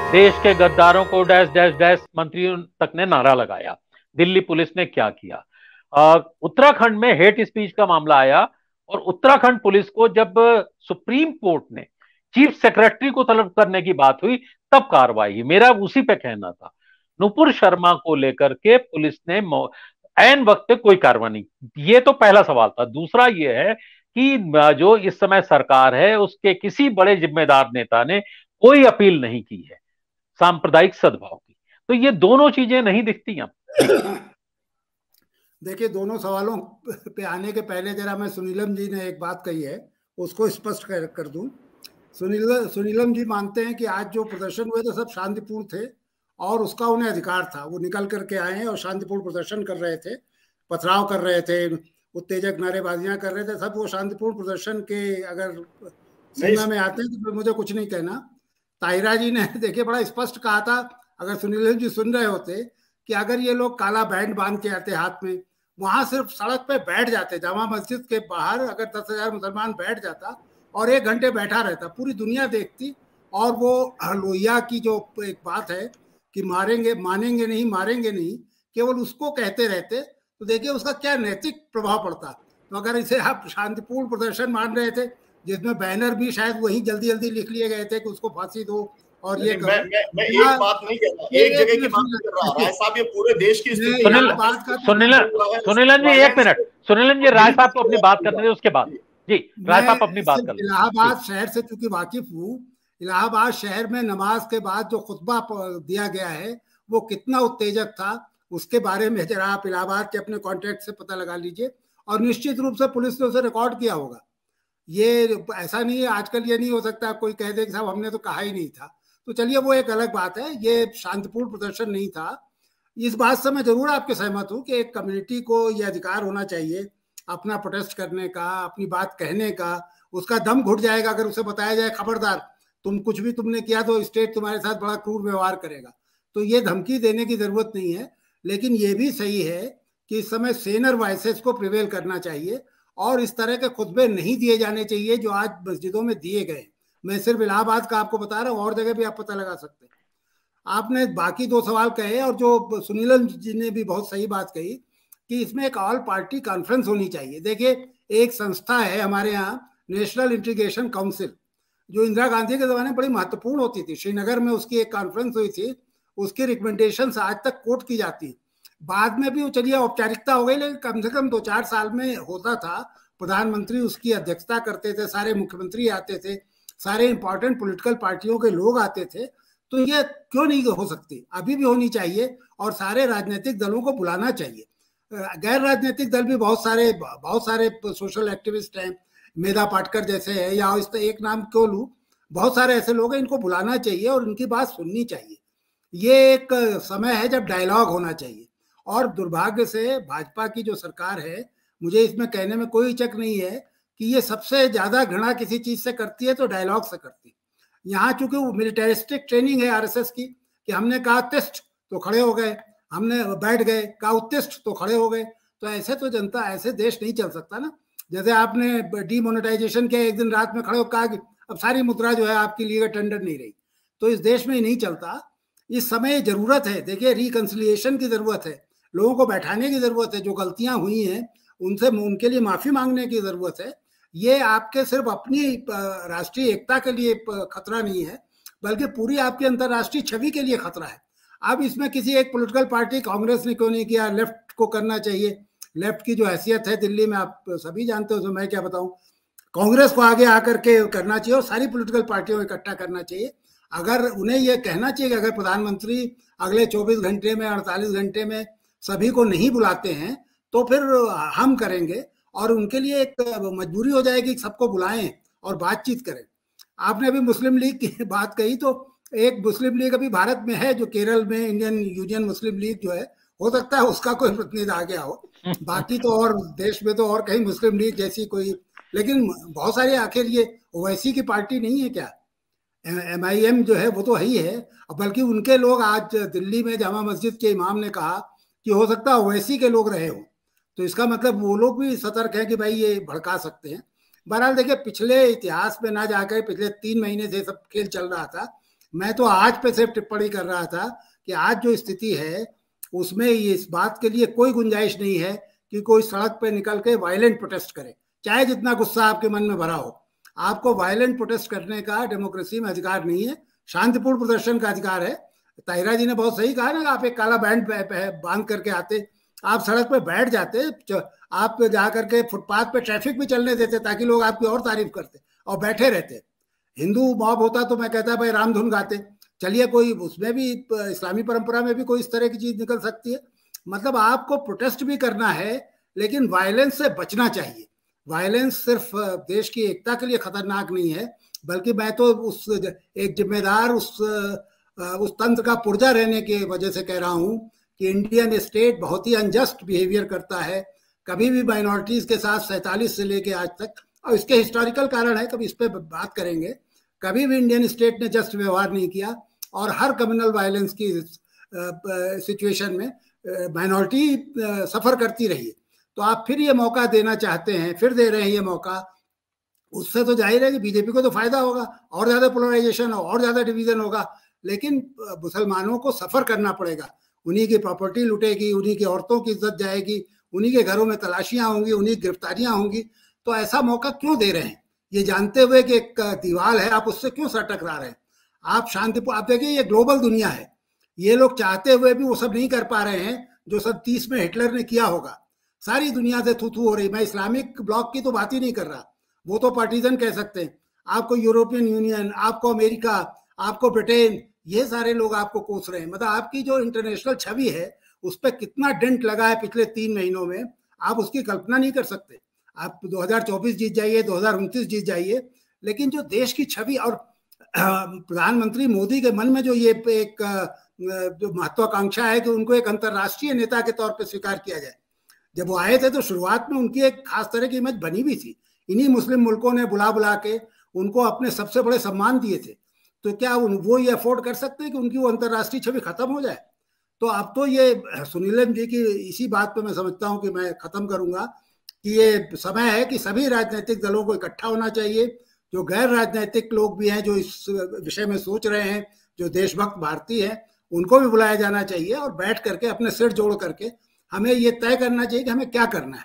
देश के गद्दारों को डैश डैश डैश मंत्रियों तक ने नारा लगाया। दिल्ली पुलिस ने क्या किया? उत्तराखंड में हेट स्पीच का मामला आया और उत्तराखंड पुलिस को जब सुप्रीम कोर्ट ने चीफ सेक्रेटरी को तलब करने की बात हुई तब कार्रवाई हुई। मेरा उसी पे कहना था। नुपुर शर्मा को लेकर के पुलिस ने ऐन वक्त पे कोई कार्रवाई नहीं। ये तो पहला सवाल था। दूसरा ये है कि जो इस समय सरकार है उसके किसी बड़े जिम्मेदार नेता ने कोई अपील नहीं की है सांप्रदायिक सद्भाव की। तो ये दोनों चीजें नहीं दिखती हैं जी। देखिए, दोनों सवालों पे आने के पहले जरा मैं सुनीलम जी ने एक बात कही है उसको स्पष्ट कर दूं। सुनीलम जी मानते हैं कि आज जो प्रदर्शन हुए थे सब शांतिपूर्ण थे और उसका उन्हें अधिकार था। वो निकल करके आए हैं और शांतिपूर्ण प्रदर्शन कर रहे थे, पथराव कर रहे थे, उत्तेजक नारेबाजियां कर रहे थे, सब वो शांतिपूर्ण प्रदर्शन के अगर सीमा में आते हैं तो फिर मुझे कुछ नहीं कहना। ताहिरा जी ने देखिए बड़ा स्पष्ट कहा था, अगर सुनीलम जी सुन रहे होते, कि अगर ये लोग काला बैंड बांध के आते हाथ में, वहां सिर्फ सड़क पे बैठ जाते, जामा मस्जिद के बाहर अगर 10,000 मुसलमान बैठ जाता और 1 घंटे बैठा रहता, पूरी दुनिया देखती। और वो लोहिया की जो एक बात है कि मारेंगे मानेंगे नहीं मारेंगे नहीं, केवल उसको कहते रहते, तो देखिए उसका क्या नैतिक प्रभाव पड़ता। तो अगर इसे आप शांतिपूर्ण प्रदर्शन मान रहे थे, जिसमें बैनर भी शायद वही जल्दी जल्दी लिख लिए गए थे कि उसको फांसी दो और ये मैं एक बात नहीं कर रहा, एक जगह की बात नहीं कर रहा राय साहब, ये पूरे देश की स्थिति है। सुनीलन जी एक मिनट, सुनीलन जी राय साहब को अपनी बात करने दें, उसके बाद जी राय साहब अपनी बात कर। इलाहाबाद शहर से चूंकि वाकिफ हूँ, इलाहाबाद शहर में नमाज के बाद जो खुतबा दिया गया है वो कितना उत्तेजक था, उसके बारे में जरा आप इलाहाबाद के अपने कॉन्टेक्ट से पता लगा लीजिए। और निश्चित रूप से पुलिस ने उसे रिकॉर्ड किया होगा। ये ऐसा नहीं है, आजकल ये नहीं हो सकता कोई कह दे कि साहब हमने तो कहा ही नहीं था। तो चलिए वो एक अलग बात है, ये शांतिपूर्ण प्रदर्शन नहीं था। इस बात से मैं जरूर आपके सहमत हूँ कि एक कम्युनिटी को ये अधिकार होना चाहिए अपना प्रोटेस्ट करने का, अपनी बात कहने का। उसका दम घुट जाएगा अगर उसे बताया जाए खबरदार तुम कुछ भी तुमने किया तो स्टेट तुम्हारे साथ बड़ा क्रूर व्यवहार करेगा। तो ये धमकी देने की जरूरत नहीं है। लेकिन ये भी सही है कि इस समय सेनर वॉइसेस को प्रिवेल करना चाहिए और इस तरह के खुतबे नहीं दिए जाने चाहिए जो आज मस्जिदों में दिए गए। मैं सिर्फ इलाहाबाद का आपको बता रहा हूँ, और जगह भी आप पता लगा सकते हैं। आपने बाकी 2 सवाल कहे और जो सुनीलन जी ने भी बहुत सही बात कही कि इसमें एक ऑल पार्टी कॉन्फ्रेंस होनी चाहिए। देखिए, एक संस्था है हमारे यहाँ, नेशनल इंटीग्रेशन काउंसिल, जो इंदिरा गांधी के जमाने में बड़ी महत्वपूर्ण होती थी। श्रीनगर में उसकी एक कॉन्फ्रेंस हुई थी, उसकी रिकमेंडेशन आज तक कोट की जाती। बाद में भी वो चलिए औपचारिकता हो गई, लेकिन कम से कम 2-4 साल में होता था। प्रधानमंत्री उसकी अध्यक्षता करते थे, सारे मुख्यमंत्री आते थे, सारे इंपॉर्टेंट पॉलिटिकल पार्टियों के लोग आते थे। तो ये क्यों नहीं हो सकती? अभी भी होनी चाहिए और सारे राजनीतिक दलों को बुलाना चाहिए। गैर राजनीतिक दल भी बहुत सारे सोशल एक्टिविस्ट हैं, मेधा पाटकर जैसे है, या इस एक नाम क्यों लूं, बहुत सारे ऐसे लोग हैं, इनको बुलाना चाहिए और उनकी बात सुननी चाहिए। ये एक समय है जब डायलॉग होना चाहिए। और दुर्भाग्य से भाजपा की जो सरकार है, मुझे इसमें कहने में कोई हिचक नहीं है कि ये सबसे ज्यादा घृणा किसी चीज से करती है तो डायलॉग से करती है। यहाँ चूंकि वो मिलिटरिस्टिक ट्रेनिंग है आरएसएस की, कि हमने कहा तिष्ठ तो खड़े हो गए, हमने बैठ गए, कहा उत्तिष्ठ तो खड़े हो गए। तो ऐसे तो जनता, ऐसे देश नहीं चल सकता ना। जैसे आपने डीमोनेटाइजेशन किया, एक दिन रात में खड़े हो कहा कि अब सारी मुद्रा जो है आपकी लीगल टेंडर नहीं रही, तो इस देश में ही नहीं चलता। इस समय जरूरत है, देखिए रिकंसिलिएशन की जरूरत है, लोगों को बैठाने की जरूरत है, जो गलतियां हुई हैं उनसे उनके लिए माफी मांगने की जरूरत है। ये आपके सिर्फ अपनी राष्ट्रीय एकता के लिए खतरा नहीं है, बल्कि पूरी आपकी अंतर्राष्ट्रीय छवि के लिए खतरा है। अब इसमें किसी एक पॉलिटिकल पार्टी, कांग्रेस ने क्यों नहीं किया, लेफ्ट को करना चाहिए। लेफ्ट की जो हैसियत है दिल्ली में आप सभी जानते हो, तो मैं क्या बताऊं। कांग्रेस को आगे आकर के करना चाहिए और सारी पॉलिटिकल पार्टियों को इकट्ठा करना चाहिए। अगर उन्हें यह कहना चाहिए कि अगर प्रधानमंत्री अगले 24 घंटे में, 48 घंटे में सभी को नहीं बुलाते हैं तो फिर हम करेंगे, और उनके लिए एक मजबूरी हो जाएगी कि सबको बुलाएं और बातचीत करें। आपने अभी मुस्लिम लीग की बात कही, तो एक मुस्लिम लीग अभी भारत में है जो केरल में, इंडियन यूनियन मुस्लिम लीग जो है, हो सकता है उसका कोई प्रतिनिधि आ गया हो। बाकी तो और देश में तो और कहीं मुस्लिम लीग जैसी कोई, लेकिन बहुत सारे, आखिर ये ओवैसी की पार्टी नहीं है क्या? MIM जो है वो तो ही है। बल्कि उनके लोग आज दिल्ली में जामा मस्जिद के इमाम ने कहा कि हो सकता है ओवैसी के लोग रहे हो, तो इसका मतलब वो लोग भी सतर्क है कि भाई ये भड़का सकते हैं। बहरहाल देखिए, पिछले इतिहास में ना जाकर पिछले 3 महीने से सब खेल चल रहा था। मैं तो आज पे सिर्फ टिप्पणी कर रहा था कि आज जो स्थिति है उसमें ये इस बात के लिए कोई गुंजाइश नहीं है कि कोई सड़क पे निकल के वायलेंट प्रोटेस्ट करे, चाहे जितना गुस्सा आपके मन में भरा हो। आपको वायलेंट प्रोटेस्ट करने का डेमोक्रेसी में अधिकार नहीं है, शांतिपूर्ण प्रदर्शन का अधिकार है। ताहिरा जी ने बहुत सही कहा ना, आप एक काला बैंड बांध करके आते, आप सड़क पे बैठ जाते, आप जा करके फुटपाथ पे ट्रैफिक भी चलने देते ताकि लोग आपकी और तारीफ करते, और बैठे रहते। हिंदू मॉब होता तो मैं कहता भाई रामधुन गाते, चलिए कोई उसमें भी इस्लामी परंपरा में भी कोई इस तरह की चीज निकल सकती है। मतलब आपको प्रोटेस्ट भी करना है लेकिन वायलेंस से बचना चाहिए। वायलेंस सिर्फ देश की एकता के लिए खतरनाक नहीं है, बल्कि मैं तो उस एक जिम्मेदार उस तंत्र का पुर्जा रहने की वजह से कह रहा हूं कि इंडियन स्टेट बहुत ही अनजस्ट बिहेवियर करता है, कभी भी माइनॉरिटीज के साथ 47 से लेके आज तक, और इसके हिस्टोरिकल कारण है, कभी इस पर बात करेंगे, कभी भी इंडियन स्टेट ने जस्ट व्यवहार नहीं किया, और हर कम्युनल वायलेंस की सिचुएशन में माइनॉरिटी सफर करती रही है। तो आप फिर ये मौका देना चाहते हैं, फिर दे रहे हैं ये मौका, उससे तो जाहिर है कि बीजेपी को तो फायदा होगा, और ज्यादा पोलराइजेशन और ज्यादा डिवीजन होगा, लेकिन मुसलमानों को सफर करना पड़ेगा, उन्हीं की प्रॉपर्टी लुटेगी, उन्हीं की औरतों की इज्जत जाएगी, उन्हीं के घरों में तलाशियां होंगी, उन्हीं की गिरफ्तारियां होंगी। तो ऐसा मौका क्यों दे रहे हैं, ये जानते हुए कि एक दीवार है, आप उससे क्यों सर टकरा रहे हैं? आप आप देखिए ये ग्लोबल दुनिया है, ये लोग चाहते हुए भी वो सब नहीं कर पा रहे हैं जो सब 30 में हिटलर ने किया होगा। सारी दुनिया से थू थू हो रही। मैं इस्लामिक ब्लॉक की तो बात ही नहीं कर रहा, वो तो पार्टीजन कह सकते हैं। आपको यूरोपियन यूनियन, आपको अमेरिका, आपको ब्रिटेन, ये सारे लोग आपको कोस रहे हैं। मतलब आपकी जो इंटरनेशनल छवि है उस पर कितना डेंट लगा है पिछले 3 महीनों में, आप उसकी कल्पना नहीं कर सकते। आप 2024 जीत जाइए, 2029 जीत जाइए, लेकिन जो देश की छवि और प्रधानमंत्री मोदी के मन में जो ये एक जो महत्वाकांक्षा है कि उनको एक अंतर्राष्ट्रीय नेता के तौर पर स्वीकार किया जाए। जब वो आए थे तो शुरुआत में उनकी एक खास तरह की इमेज बनी भी थी, इन्हीं मुस्लिम मुल्कों ने बुला बुला के उनको अपने सबसे बड़े सम्मान दिए थे। तो क्या वो ये अफोर्ड कर सकते हैं कि उनकी वो अंतर्राष्ट्रीय छवि खत्म हो जाए? तो अब तो ये सुनीलन जी की इसी बात पे मैं समझता हूं कि मैं खत्म करूंगा कि ये समय है कि सभी राजनीतिक दलों को इकट्ठा होना चाहिए, जो गैर राजनीतिक लोग भी हैं जो इस विषय में सोच रहे हैं, जो देशभक्त भारतीय हैं, उनको भी बुलाया जाना चाहिए, और बैठ करके अपने सिर जोड़ करके हमें ये तय करना चाहिए कि हमें क्या करना है।